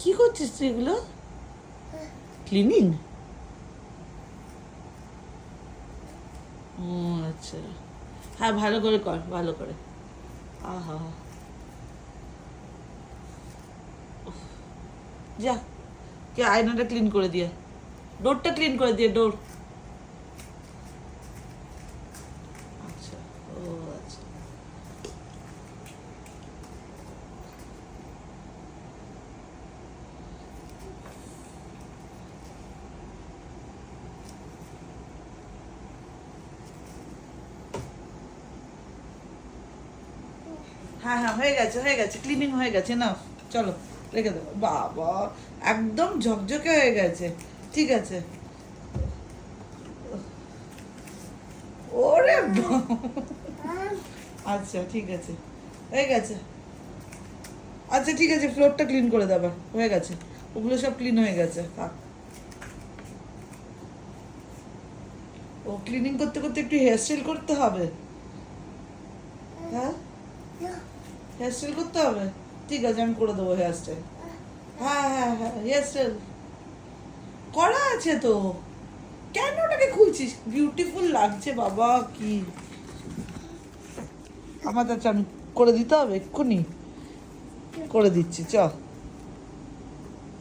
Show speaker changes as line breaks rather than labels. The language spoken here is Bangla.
কি করছিস তুই এগুলো? ক্লিনিং? ও আচ্ছা, হ্যাঁ ভালো করে কর, ভালো করে। আহা, যা, কে আয়নাটা ক্লিন করে দিয়ে, ডোরটা ক্লিন করে দিয়ে, ডোর। আচ্ছা, ও আচ্ছা। হ্যাঁ হ্যাঁ, হয়ে গেছে, হয়ে গেছে, ক্লিনিং হয়ে গেছে না। চলো রেখে দেবো। বাবা, একদম ঝকঝকে হয়ে গেছে। ঠিক আছে। ওরে আচ্ছা ঠিক আছে, হয়ে গেছে। আচ্ছা ঠিক আছে, ফ্লোরটা ক্লিন করে দেবে, হয়ে গেছে। ওগুলো সব ক্লিন হয়ে গেছে, থাক। ও ক্লিনিং করতে করতে একটু হেয়ার স্টাইল করতে হবে। হ্যাঁ, হেয়ার স্টাইল করতে হবে। ঠিক আছে, আমি করে দেবো হেয়ার স্টাইল। হ্যাঁ হ্যাঁ হ্যাঁ, হেয়ার স্টাইল করা আছে তো। কেন ওটাকে খুলছিস? বিউটিফুল লাগছে বাবা, কি আমার, আচ্ছা আমি করে দিতে হবে, এক্ষুনি করে দিচ্ছি, চ।